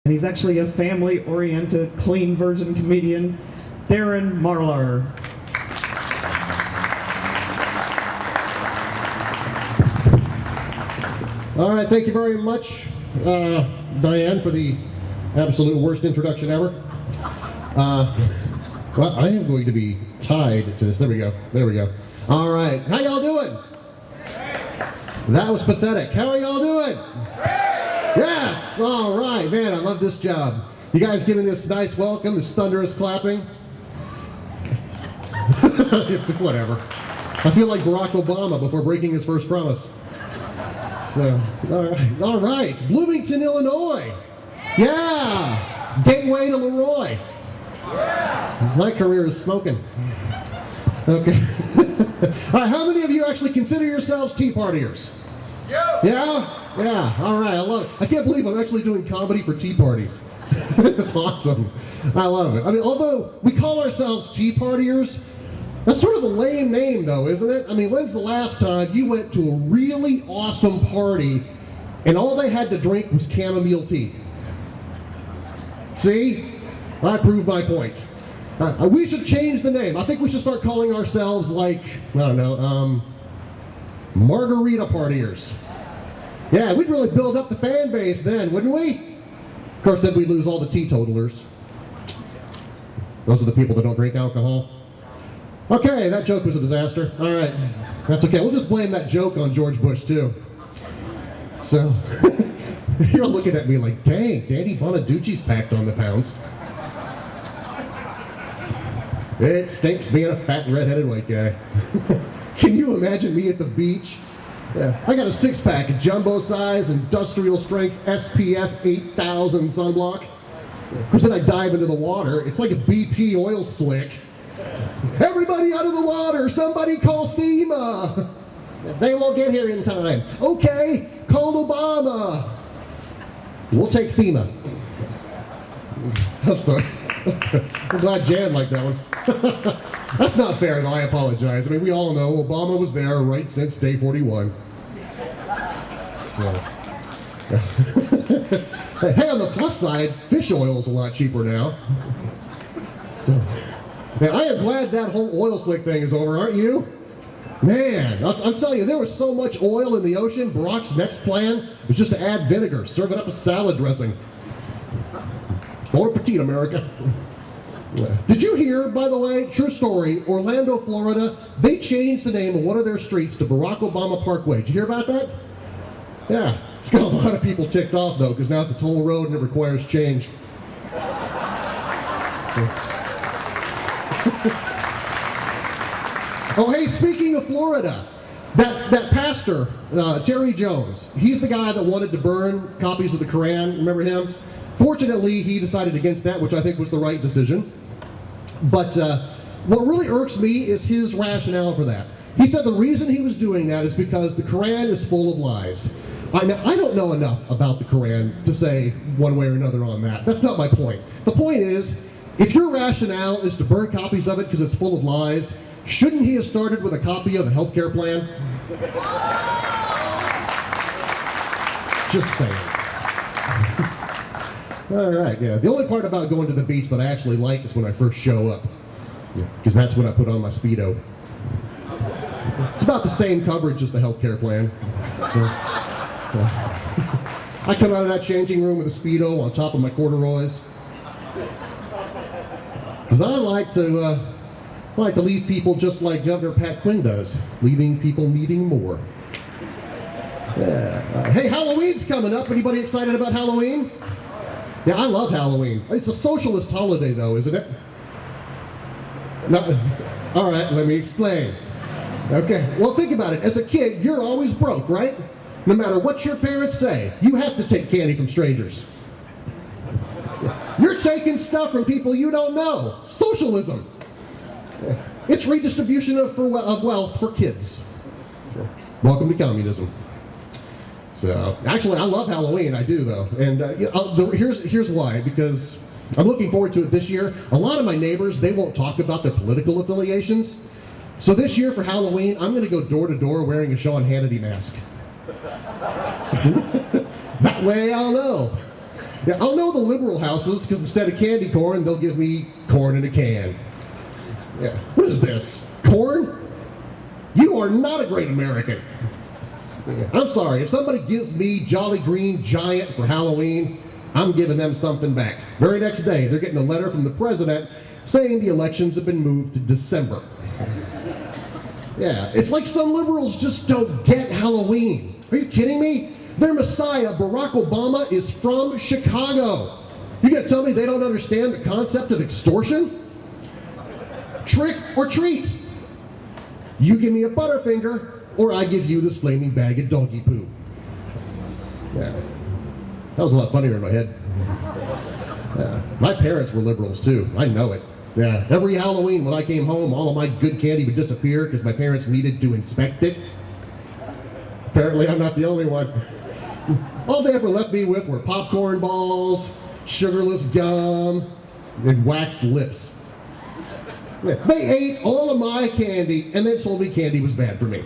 And he's actually a family-oriented, clean version comedian, Darren Marlar. All right, thank you very much, Diane, for the absolute worst introduction ever. Well, I am going to be tied to this. There we go. There we go. All right, how y'all doing? That was pathetic. How are y'all doing? Yes. All right, man. I love this job. You guys giving this nice welcome, this thunderous clapping. Whatever. I feel like Barack Obama before breaking his first promise. So, all right. Bloomington, Illinois. Yeah. Gateway to Leroy. My career is smoking. Okay. All right. How many of you actually consider yourselves Tea Partiers? Yeah. Yeah. All right. I love it. I can't believe I'm actually doing comedy for tea parties. It's awesome. I love it. I mean, although we call ourselves Tea Partiers, that's sort of a lame name, though, isn't it? I mean, when's the last time you went to a really awesome party and all they had to drink was chamomile tea? See? I proved my point. We should change the name. I think we should start calling ourselves, like, I don't know, margarita partiers. Yeah, we'd really build up the fan base then, wouldn't we? Of course, then we'd lose all the teetotalers. Those are the people that don't drink alcohol. Okay, that joke was a disaster. All right, that's okay. We'll just blame that joke on George Bush, too. So, you're looking at me like, dang, Danny Bonaducci's packed on the pounds. It stinks being a fat, red-headed white guy. Can you imagine me at the beach? Yeah, I got a six-pack, jumbo size, industrial strength, SPF 8000 sunblock. Of course, then I dive into the water. It's like a BP oil slick. Everybody out of the water! Somebody call FEMA! They won't get here in time. Okay, call Obama. We'll take FEMA. I'm sorry. I'm glad Jan liked that one. That's not fair, though. I apologize. I mean, we all know Obama was there right since day 41. So. Hey, on the plus side, fish oil is a lot cheaper now. So, man, I am glad that whole oil slick thing is over, aren't you? Man, I'm telling you, there was so much oil in the ocean, Barack's next plan was just to add vinegar, serve it up as salad dressing. Bon appetit, America. Did you hear, by the way, true story, Orlando, Florida, they changed the name of one of their streets to Barack Obama Parkway. Did you hear about that? Yeah. It's got a lot of people ticked off, though, because now it's a toll road and it requires change. Oh, hey, speaking of Florida, that pastor, Terry Jones, he's the guy that wanted to burn copies of the Quran. Remember him? Fortunately, he decided against that, which I think was the right decision. But what really irks me is his rationale for that. He said the reason he was doing that is because the Quran is full of lies. I don't know enough about the Quran to say one way or another on that. That's not my point. The point is, if your rationale is to burn copies of it because it's full of lies, shouldn't he have started with a copy of the healthcare plan? Just saying. All right, yeah. The only part about going to the beach that I actually like is when I first show up, because that's when I put on my Speedo. It's about the same coverage as the healthcare plan. So, I come out of that changing room with a Speedo on top of my corduroys, because I like to leave people just like Governor Pat Quinn does, leaving people needing more. Yeah. Hey, Halloween's coming up. Anybody excited about Halloween? Yeah, I love Halloween. It's a socialist holiday, though, isn't it? No. All right, let me explain. Okay, well, think about it. As a kid, you're always broke, right? No matter what your parents say, you have to take candy from strangers. You're taking stuff from people you don't know. Socialism. It's redistribution of wealth for kids. Welcome to communism. So, actually, I love Halloween. I do, though. And here's why. Because I'm looking forward to it this year. A lot of my neighbors, they won't talk about their political affiliations. So this year for Halloween, I'm going to go door to door wearing a Sean Hannity mask. That way I'll know. Yeah, I'll know the liberal houses because instead of candy corn, they'll give me corn in a can. Yeah. What is this? Corn? You are not a great American. Yeah. I'm sorry, if somebody gives me Jolly Green Giant for Halloween, I'm giving them something back. Very next day, they're getting a letter from the president saying the elections have been moved to December. Yeah, it's like some liberals just don't get Halloween. Are you kidding me? Their messiah, Barack Obama, is from Chicago. You gonna tell me they don't understand the concept of extortion? Trick or treat. You give me a Butterfinger, or I give you this flaming bag of doggy poo. Yeah. That was a lot funnier in my head. Yeah. My parents were liberals too. I know it. Yeah. Every Halloween when I came home, all of my good candy would disappear because my parents needed to inspect it. Apparently I'm not the only one. All they ever left me with were popcorn balls, sugarless gum, and wax lips. Yeah. They ate all of my candy and then told me candy was bad for me.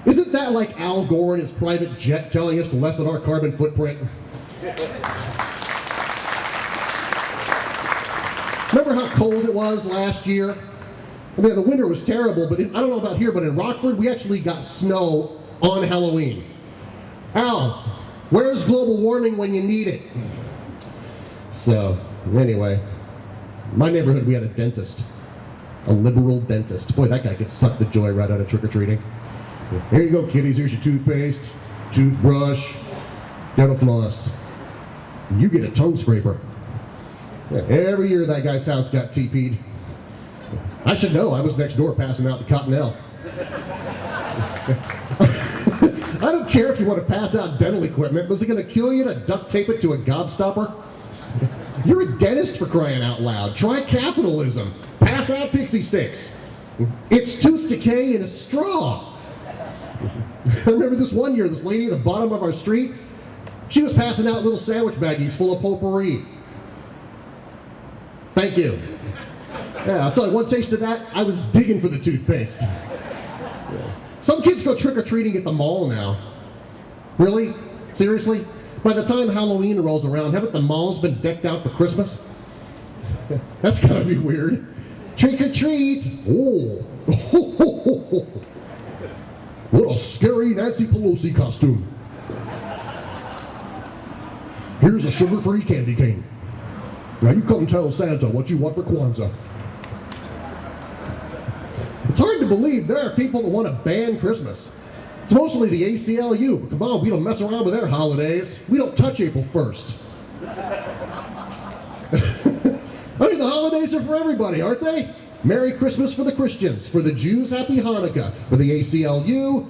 Isn't that like Al Gore in his private jet telling us to lessen our carbon footprint? Remember how cold it was last year? I mean, the winter was terrible, but I don't know about here, but in Rockford, we actually got snow on Halloween. Al, where's global warming when you need it? So, anyway, in my neighborhood, we had a dentist. A liberal dentist. Boy, that guy could suck the joy right out of trick-or-treating. Here you go, kiddies. Here's your toothpaste, toothbrush, dental floss. You get a tongue scraper. Yeah, every year that guy's house got TP'd. I should know. I was next door passing out the Cottonelle. I don't care if you want to pass out dental equipment. Was it going to kill you to duct tape it to a gobstopper? You're a dentist, for crying out loud. Try capitalism. Pass out pixie sticks. It's tooth decay in a straw. I remember this one year, this lady at the bottom of our street, she was passing out little sandwich baggies full of potpourri. Thank you. Yeah, I'll tell you, one taste of that, I was digging for the toothpaste. Yeah. Some kids go trick-or-treating at the mall now. Really? Seriously? By the time Halloween rolls around, haven't the malls been decked out for Christmas? That's gotta be weird. Trick-or-treat! Oh! What a scary Nancy Pelosi costume. Here's a sugar-free candy cane. Now you come tell Santa what you want for Kwanzaa. It's hard to believe there are people that want to ban Christmas. It's mostly the ACLU, but come on, we don't mess around with their holidays. We don't touch April 1st. I mean, the holidays are for everybody, aren't they? Merry Christmas for the Christians. For the Jews, Happy Hanukkah. For the ACLU,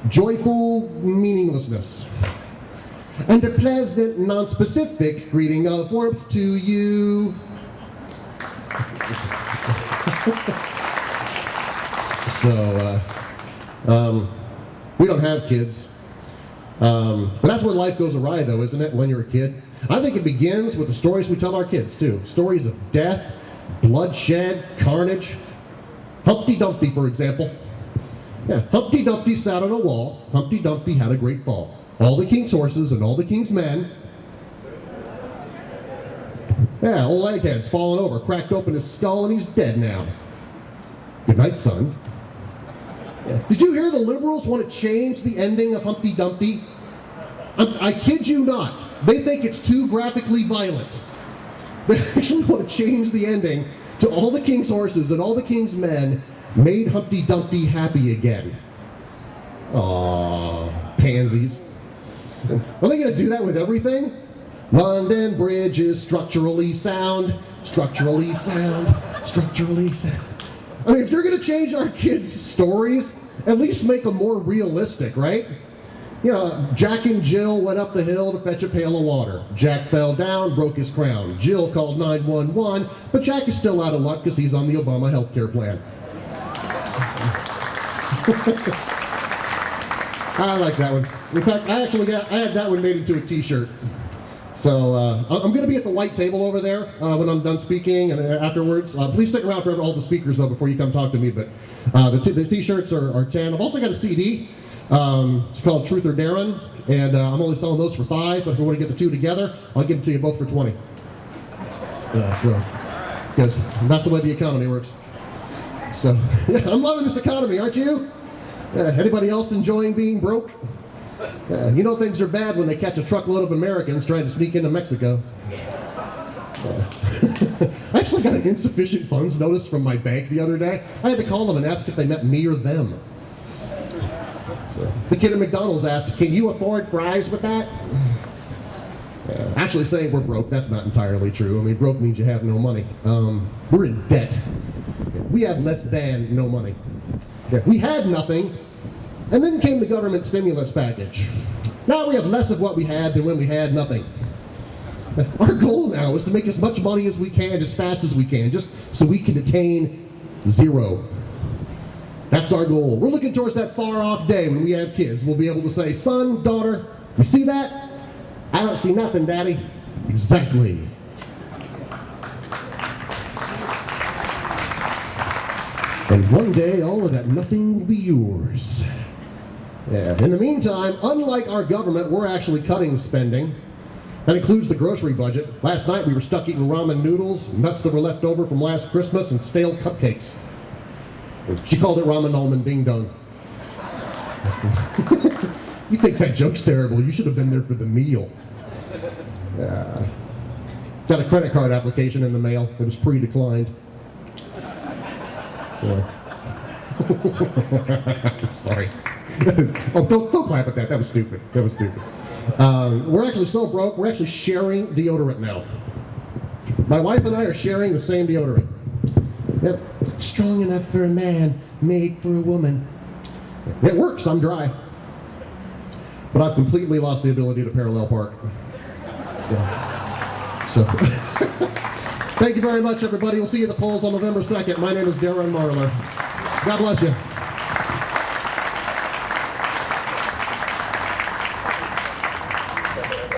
joyful meaninglessness. And a pleasant, non-specific greeting of warmth to you. So, we don't have kids. But that's where life goes awry, though, isn't it, when you're a kid? I think it begins with the stories we tell our kids, too. Stories of death, bloodshed, carnage. Humpty Dumpty, for example. Yeah, Humpty Dumpty sat on a wall. Humpty Dumpty had a great fall. All the king's horses and all the king's men. Yeah, old Egghead's fallen over, cracked open his skull, and he's dead now. Good night, son. Yeah. Did you hear the liberals want to change the ending of Humpty Dumpty? I kid you not. They think it's too graphically violent. They actually want to change the ending to all the king's horses and all the king's men made Humpty Dumpty happy again. Aww, pansies. Are they going to do that with everything? London Bridge is structurally sound, structurally sound, structurally sound. I mean, if you're going to change our kids' stories, at least make them more realistic, right? You know, Jack and Jill went up the hill to fetch a pail of water. Jack fell down, broke his crown. Jill called 911, but Jack is still out of luck because he's on the Obama healthcare plan. I like that one. In fact, I had that one made into a t-shirt. So I'm going to be at the white table over there when I'm done speaking and afterwards. Please stick around for all the speakers, though, before you come talk to me. But the t-shirts are 10. I've also got a CD. It's called Truth or Darren, and I'm only selling those for $5, but if you want to get the two together, I'll give them to you both for $20. Because that's the way the economy works. So, yeah, I'm loving this economy, aren't you? Anybody else enjoying being broke? You know things are bad when they catch a truckload of Americans trying to sneak into Mexico. I actually got an insufficient funds notice from my bank the other day. I had to call them and ask if they meant me or them. So, the kid at McDonald's asked, "Can you afford fries with that?" Actually saying we're broke, that's not entirely true. I mean, broke means you have no money. We're in debt. We have less than no money. We had nothing, and then came the government stimulus package. Now we have less of what we had than when we had nothing. Our goal now is to make as much money as we can, as fast as we can, just so we can attain zero. That's our goal. We're looking towards that far-off day when we have kids. We'll be able to say, "Son, daughter, you see that? I don't see nothing, Daddy." Exactly. And one day, all of that nothing will be yours. Yeah. In the meantime, unlike our government, we're actually cutting spending. That includes the grocery budget. Last night, we were stuck eating ramen noodles, nuts that were left over from last Christmas, and stale cupcakes. She called it ramen almond ding dong. You think that joke's terrible? You should have been there for the meal. Got a credit card application in the mail. It was pre-declined. Sorry. Oh, don't clap at that. That was stupid. We're actually so broke, we're actually sharing deodorant now. My wife and I are sharing the same deodorant. Yep. Strong enough for a man, made for a woman. It works, I'm dry. But I've completely lost the ability to parallel park. Yeah. So, thank you very much, everybody. We'll see you at the polls on November 2nd. My name is Darren Marlar. God bless you.